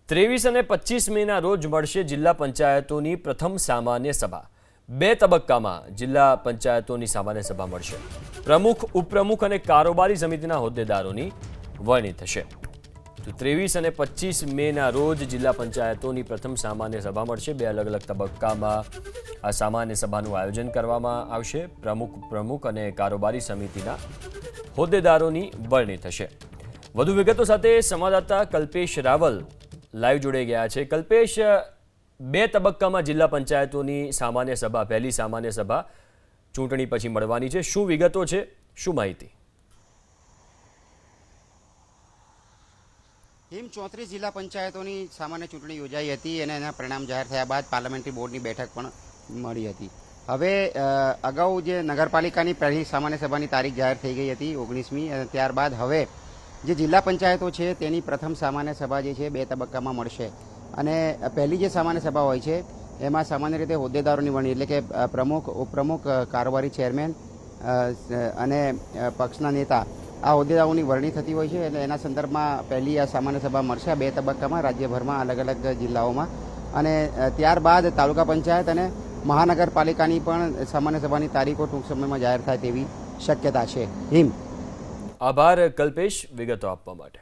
23 અને 25 મેના રોજ મળશે જિલ્લા પંચાયતોની પ્રથમ સામાન્ય સભા। બે તબક્કામાં જિલ્લા પંચાયતોની સામાન્ય સભા મળશે। પ્રમુખ, ઉપપ્રમુખ અને કારોબારી સમિતિના હોદ્દેદારોની વરણી થશે। તો 23 અને 25 મેના રોજ જિલ્લા પંચાયતોની પ્રથમ સામાન્ય સભા મળશે। બે અલગ અલગ તબક્કામાં આ સામાન્ય સભાનું આયોજન કરવામાં આવશે। પ્રમુખ, ઉપપ્રમુખ અને કારોબારી સમિતિના હોદ્દેદારોની વરણી થશે। વધુ વિગતો સાથે સંવાદદાતા કલ્પેશ રાવલ લાઈવ જોડાઈ ગયા છે। કલ્પેશ, બે તબક્કામાં જિલ્લા પંચાયતોની સામાન્ય સભા, પહેલી સામાન્ય સભા ચૂંટણી પછી મળવાની છે। શું વિગતો છે, શું માહિતી? હિમ 34 જિલ્લા પંચાયતોની સામાન્ય ચૂંટણી યોજાઈ હતી અને એના પરિણામ જાહેર થયા બાદ પાર્લામેન્ટરી બોર્ડની બેઠક પણ મળી હતી। હવે અગાઉ જે નગરપાલિકાની પહેલી સામાન્ય સભાની તારીખ જાહેર થઈ ગઈ હતી 19મી, અને ત્યારબાદ હવે જે જિલ્લા પંચાયતો છે તેની પ્રથમ સામાન્ય સભા જે છે બે તબક્કામાં મળશે। અને પહેલી જે સામાન્ય સભા હોય છે એમાં સામાન્ય રીતે હોદ્દેદારોની વરણી, એટલે કે પ્રમુખ, ઉપપ્રમુખ, કારોબારી ચેરમેન અને પક્ષના નેતા, આ હોદ્દેદારોની વરણી થતી હોય છે। એટલે એના સંદર્ભમાં પહેલી આ સામાન્ય સભા મળશે આ બે તબક્કામાં રાજ્યભરમાં અલગ અલગ જિલ્લાઓમાં। અને ત્યારબાદ તાલુકા પંચાયત અને મહાનગરપાલિકાની પણ સામાન્ય સભાની તારીખો ટૂંક સમયમાં જાહેર થાય તેવી શક્યતા છે। હિમ, આભાર કલ્પેશ વિગતો આપવા માટે।